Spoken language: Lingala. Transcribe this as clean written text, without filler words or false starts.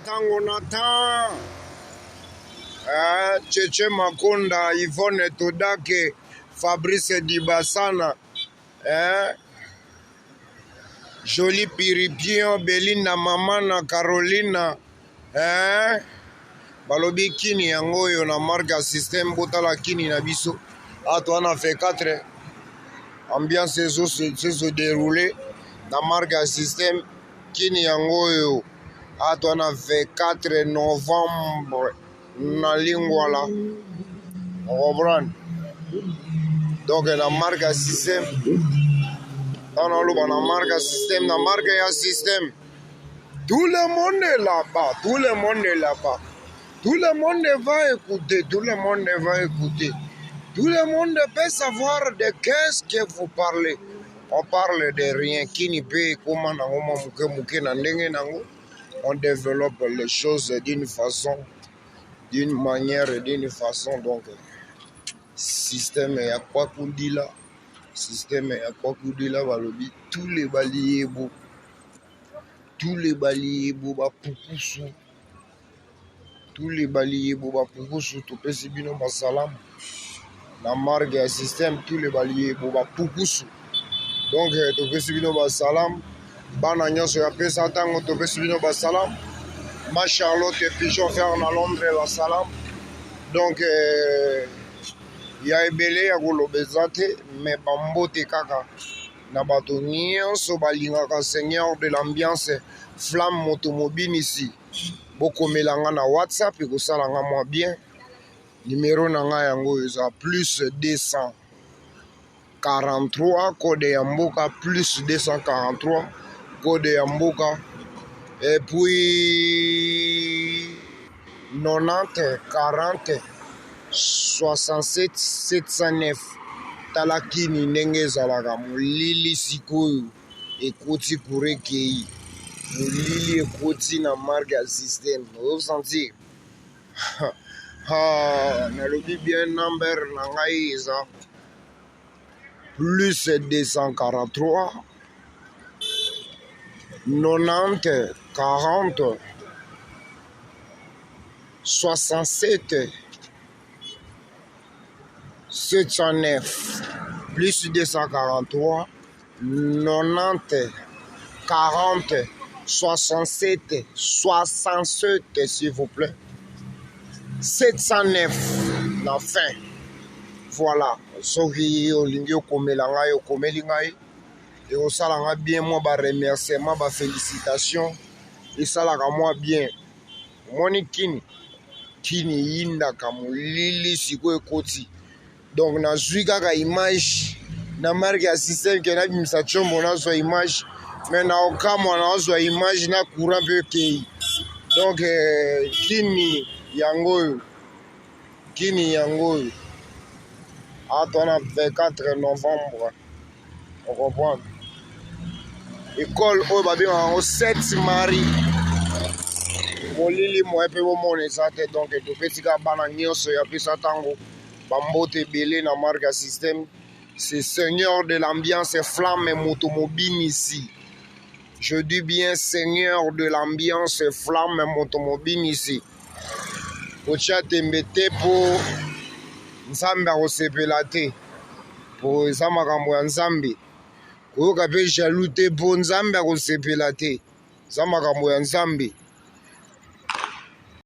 Tango Nathan, Cheche Makonda, Yvonne Todake, Fabrice Dibasana, Jolie Piripion, Belinda Mamana, Carolina, Balobi Kini yango yo na marque système botala Kini na biso. Toi on a fait 4 ambiance se dérouler na marque système Kini yango yo. Toi on a fait 4 novembre na Lingwala. On comprend. Donc la marque système on a le na marque système, na marque ya système. Tout le monde est là-bas, tout le monde est là-bas. Tout le monde va écouter, tout le monde va écouter. Tout le monde peut savoir de qu'est-ce que vous parlez. On parle de rien. Qui n'y peut, comment on développe les choses d'une façon, d'une manière, d'une façon. Donc, système et à quoi qu'on dit là. Système et à quoi qu'on dit là, tous les baliers beaux. Tous les baliers beaux, tous les baliers boba pukusu to pesi bino basalam na marque ya système tous les baliers boba pukusu donc to pesi bino basalam bana nyonso ya pesa tango to pesi bino basalam ma Charlotte pigeon faire na Londres basalam donc ya ebele ya kolobeza te mais bambote kaka na bato nyonso balingaka seigneur de l'ambiance flamme automobile ici. Beaucoup melanga na WhatsApp et kosalanga moi bien. Numéro nanga yango eza plus 243 code ya mboka plus 243 code ya mboka et puis 90 40 67 709 talakini ndenge ezalaka molili sikoyo ekoti kurekei. Lili ekoti na marque ya système. Vous sentez? Nalobi bien number na ngai eza plus 243 90 40 67 709 plus 243 90 40 67 67 s'il vous plaît 709 la fin. Voilà, soki olingi okomela ngai okomeli ngai et osalanga bien moi ba remerciement ba félicitations esalaka moi bien moni kini yindaka molili sikoyo ekoti donc nazwi kaka image na marque ya système ke nabimisa tshombo nazwa image mais na okamwa nazwa image na courant mpe ekei donc kini yango oyo toi na 24 novembre on comprend école oyo babengaka yango 7 Marie molili moye mpe bomona eza te donc topesi kaka bana nyonso ya pesa ntango bambote ebele na marque ya système. C'est seigneur de l'ambiance flamme automobile ici. Je dis bien seigneur de l'ambiance flamme automobile ici. Otia tembe te po nzambe akosepela te po eza makambo ya nzambe. Koyoka mpe jaloux te po nzambe akosepela te eza makambo ya nzambe.